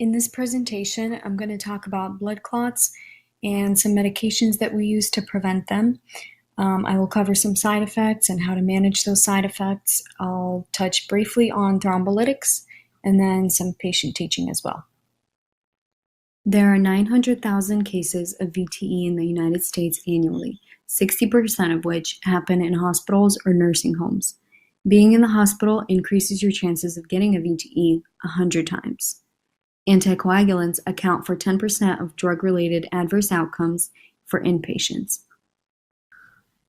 In this presentation, I'm going to talk about blood clots and some medications that we use to prevent them. I will cover some side effects and how to manage those side effects. I'll touch briefly on thrombolytics and then some patient teaching as well. There are 900,000 cases of VTE in the United States annually, 60% of which happen in hospitals or nursing homes. Being in the hospital increases your chances of getting a VTE 100 times. Anticoagulants account for 10% of drug-related adverse outcomes for inpatients.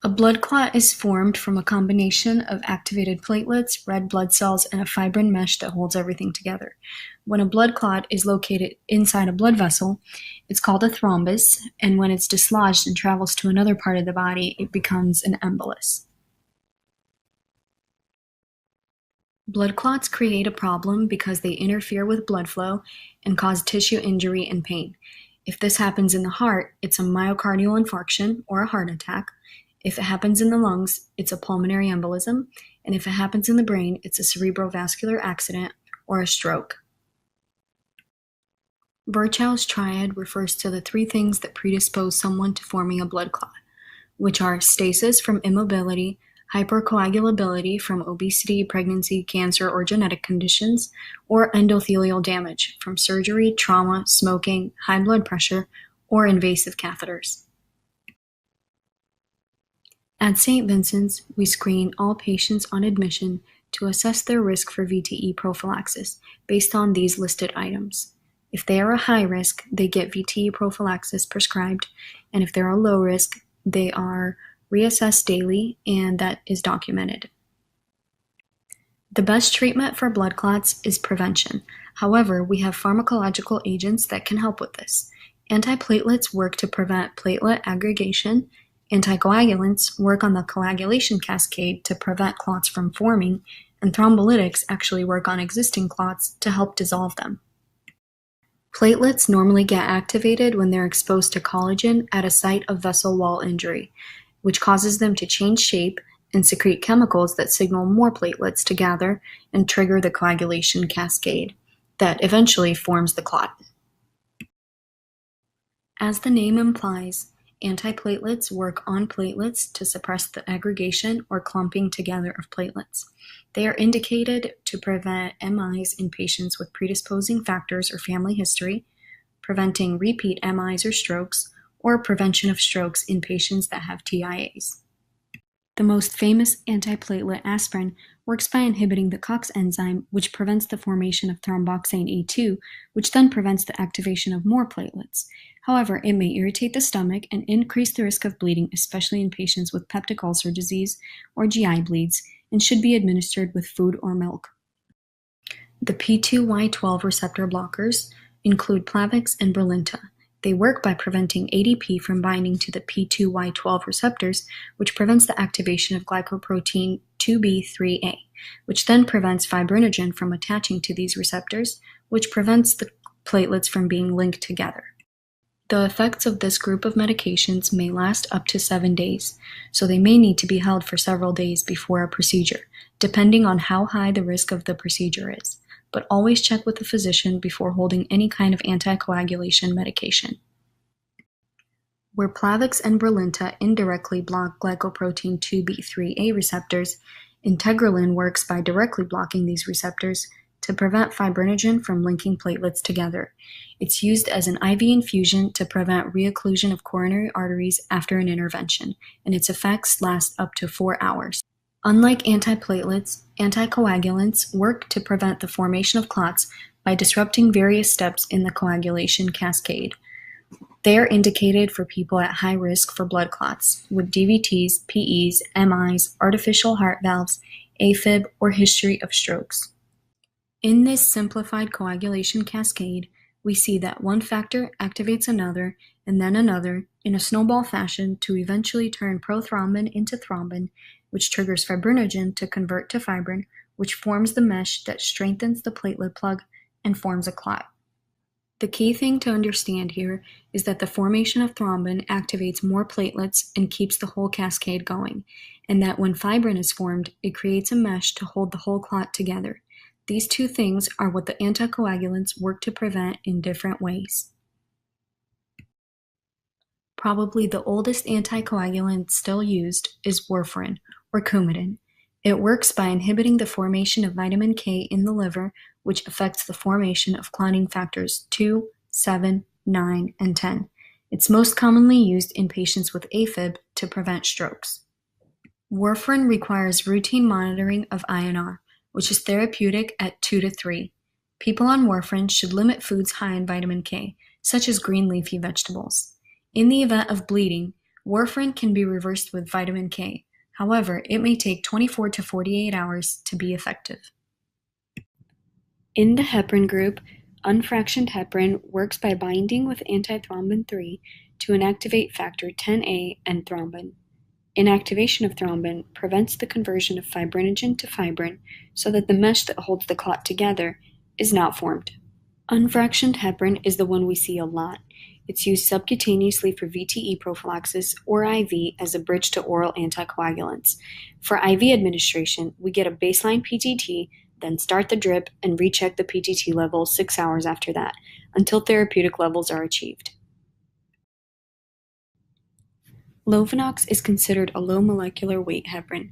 A blood clot is formed from a combination of activated platelets, red blood cells, and a fibrin mesh that holds everything together. When a blood clot is located inside a blood vessel, it's called a thrombus, and when it's dislodged and travels to another part of the body, it becomes an embolus. Blood clots create a problem because they interfere with blood flow and cause tissue injury and pain. If this happens in the heart, it's a myocardial infarction or a heart attack. If it happens in the lungs, it's a pulmonary embolism. And if it happens in the brain, it's a cerebrovascular accident or a stroke. Virchow's triad refers to the three things that predispose someone to forming a blood clot, which are stasis from immobility, hypercoagulability from obesity, pregnancy, cancer, or genetic conditions, or endothelial damage from surgery, trauma, smoking, high blood pressure, or invasive catheters. At St. Vincent's, we screen all patients on admission to assess their risk for VTE prophylaxis based on these listed items. If they are a high risk, they get VTE prophylaxis prescribed, and if they're a low risk, they are reassessed daily, and that is documented. The best treatment for blood clots is prevention. However, we have pharmacological agents that can help with this. Antiplatelets work to prevent platelet aggregation. Anticoagulants work on the coagulation cascade to prevent clots from forming, and thrombolytics actually work on existing clots to help dissolve them. Platelets normally get activated when they're exposed to collagen at a site of vessel wall injury, which causes them to change shape and secrete chemicals that signal more platelets to gather and trigger the coagulation cascade that eventually forms the clot. As the name implies, antiplatelets work on platelets to suppress the aggregation or clumping together of platelets. They are indicated to prevent MIs in patients with predisposing factors or family history, preventing repeat MIs or strokes, or prevention of strokes in patients that have TIAs. The most famous antiplatelet, aspirin, works by inhibiting the COX enzyme, which prevents the formation of thromboxane A2, which then prevents the activation of more platelets. However, it may irritate the stomach and increase the risk of bleeding, especially in patients with peptic ulcer disease or GI bleeds, and should be administered with food or milk. The P2Y12 receptor blockers include Plavix and Brilinta. They work by preventing ADP from binding to the P2Y12 receptors, which prevents the activation of glycoprotein 2B3A, which then prevents fibrinogen from attaching to these receptors, which prevents the platelets from being linked together. The effects of this group of medications may last up to 7 days, so they may need to be held for several days before a procedure, depending on how high the risk of the procedure is. But always check with the physician before holding any kind of anticoagulation medication. Where Plavix and Brilinta indirectly block glycoprotein 2B3A receptors, integralin works by directly blocking these receptors to prevent fibrinogen from linking platelets together. It's used as an IV infusion to prevent reocclusion of coronary arteries after an intervention, and its effects last up to 4 hours. Unlike antiplatelets, anticoagulants work to prevent the formation of clots by disrupting various steps in the coagulation cascade. They are indicated for people at high risk for blood clots, with DVTs, PEs, MIs, artificial heart valves, AFib, or history of strokes. In this simplified coagulation cascade, we see that one factor activates another, and then another, in a snowball fashion to eventually turn prothrombin into thrombin, which triggers fibrinogen to convert to fibrin, which forms the mesh that strengthens the platelet plug and forms a clot. The key thing to understand here is that the formation of thrombin activates more platelets and keeps the whole cascade going, and that when fibrin is formed, it creates a mesh to hold the whole clot together. These two things are what the anticoagulants work to prevent in different ways. Probably the oldest anticoagulant still used is warfarin, or Coumadin. It works by inhibiting the formation of vitamin K in the liver, which affects the formation of clotting factors 2, 7, 9, and 10. It's most commonly used in patients with AFib to prevent strokes. Warfarin requires routine monitoring of INR, which is therapeutic at 2 to 3. People on warfarin should limit foods high in vitamin K, such as green leafy vegetables. In the event of bleeding, warfarin can be reversed with vitamin K. However, it may take 24 to 48 hours to be effective. In the heparin group, unfractioned heparin works by binding with antithrombin 3 to inactivate factor 10A and thrombin. Inactivation of thrombin prevents the conversion of fibrinogen to fibrin so that the mesh that holds the clot together is not formed. Unfractioned heparin is the one we see a lot. It's used subcutaneously for VTE prophylaxis or IV as a bridge to oral anticoagulants. For IV administration, we get a baseline PTT, then start the drip and recheck the PTT level 6 hours after that, until therapeutic levels are achieved. Lovenox is considered a low molecular weight heparin.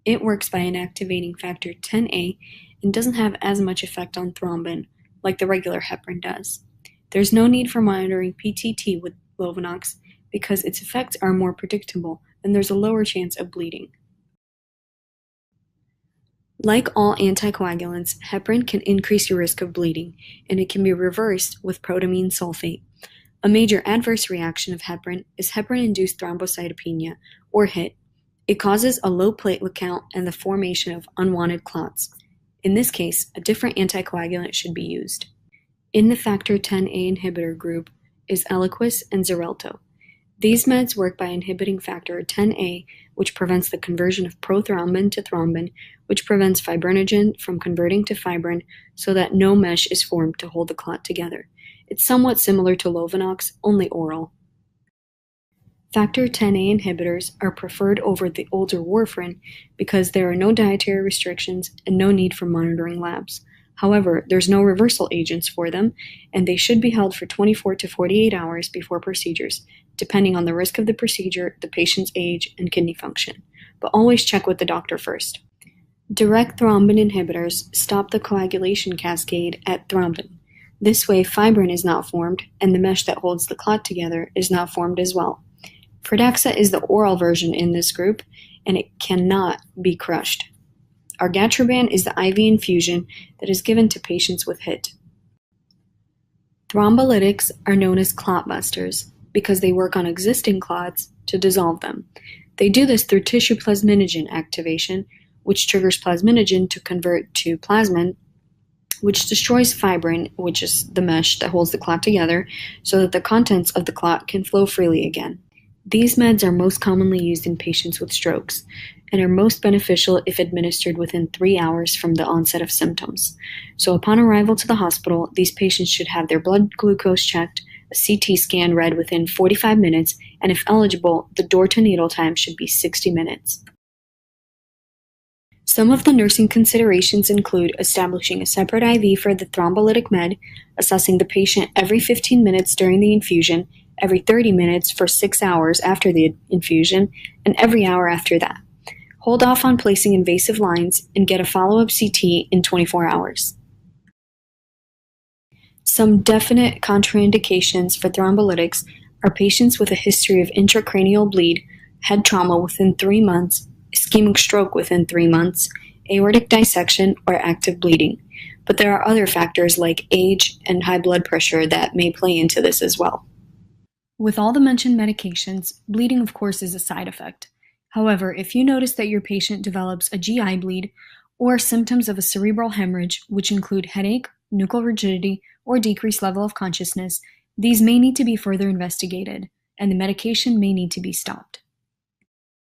It works by inactivating factor 10A and doesn't have as much effect on thrombin like the regular heparin does. There's no need for monitoring PTT with Lovenox because its effects are more predictable and there's a lower chance of bleeding. Like all anticoagulants, heparin can increase your risk of bleeding, and it can be reversed with protamine sulfate. A major adverse reaction of heparin is heparin-induced thrombocytopenia, or HIT. It causes a low platelet count and the formation of unwanted clots. In this case, a different anticoagulant should be used. In the factor 10A inhibitor group is Eliquis and Xarelto. These meds work by inhibiting factor 10A, which prevents the conversion of prothrombin to thrombin, which prevents fibrinogen from converting to fibrin so that no mesh is formed to hold the clot together. It's somewhat similar to Lovenox, only oral. Factor 10A inhibitors are preferred over the older warfarin because there are no dietary restrictions and no need for monitoring labs. However, there's no reversal agents for them, and they should be held for 24 to 48 hours before procedures, depending on the risk of the procedure, the patient's age, and kidney function. But always check with the doctor first. Direct thrombin inhibitors stop the coagulation cascade at thrombin. This way, fibrin is not formed, and the mesh that holds the clot together is not formed as well. Pradaxa is the oral version in this group, and it cannot be crushed. Argatroban is the IV infusion that is given to patients with HIT. Thrombolytics are known as clot busters because they work on existing clots to dissolve them. They do this through tissue plasminogen activation, which triggers plasminogen to convert to plasmin, which destroys fibrin, which is the mesh that holds the clot together, so that the contents of the clot can flow freely again. These meds are most commonly used in patients with strokes and are most beneficial if administered within 3 hours from the onset of symptoms. So upon arrival to the hospital, these patients should have their blood glucose checked, a CT scan read within 45 minutes, and if eligible, the door-to-needle time should be 60 minutes. Some of the nursing considerations include establishing a separate IV for the thrombolytic med, assessing the patient every 15 minutes during the infusion, every 30 minutes for 6 hours after the infusion, and every hour after that. Hold off on placing invasive lines and get a follow-up CT in 24 hours. Some definite contraindications for thrombolytics are patients with a history of intracranial bleed, head trauma within 3 months, ischemic stroke within 3 months, aortic dissection, or active bleeding. But there are other factors like age and high blood pressure that may play into this as well. With all the mentioned medications, bleeding of course is a side effect. However, if you notice that your patient develops a GI bleed or symptoms of a cerebral hemorrhage, which include headache, nuchal rigidity, or decreased level of consciousness, these may need to be further investigated, and the medication may need to be stopped.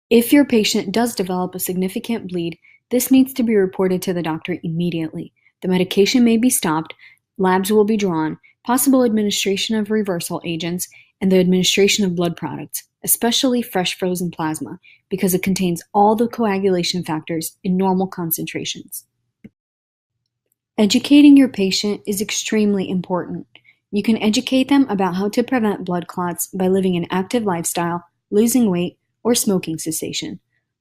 If your patient does develop a significant bleed, this needs to be reported to the doctor immediately. The medication may be stopped, labs will be drawn, possible administration of reversal agents, and the administration of blood products, especially fresh frozen plasma, because it contains all the coagulation factors in normal concentrations. Educating your patient is extremely important. You can educate them about how to prevent blood clots by living an active lifestyle, losing weight, or smoking cessation.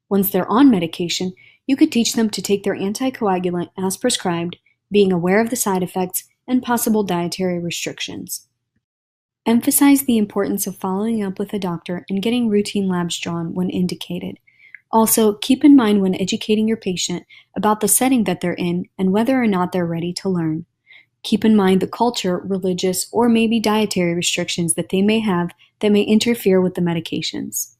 Once they're on medication, you could teach them to take their anticoagulant as prescribed, being aware of the side effects and possible dietary restrictions. Emphasize the importance of following up with a doctor and getting routine labs drawn when indicated. Also, keep in mind when educating your patient about the setting that they're in and whether or not they're ready to learn. Keep in mind the culture, religious, or maybe dietary restrictions that they may have that may interfere with the medications.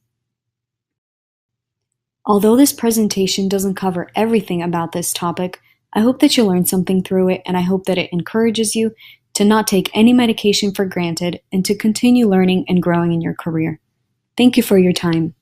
Although this presentation doesn't cover everything about this topic, I hope that you learned something through it, and I hope that it encourages you to not take any medication for granted and to continue learning and growing in your career. Thank you for your time.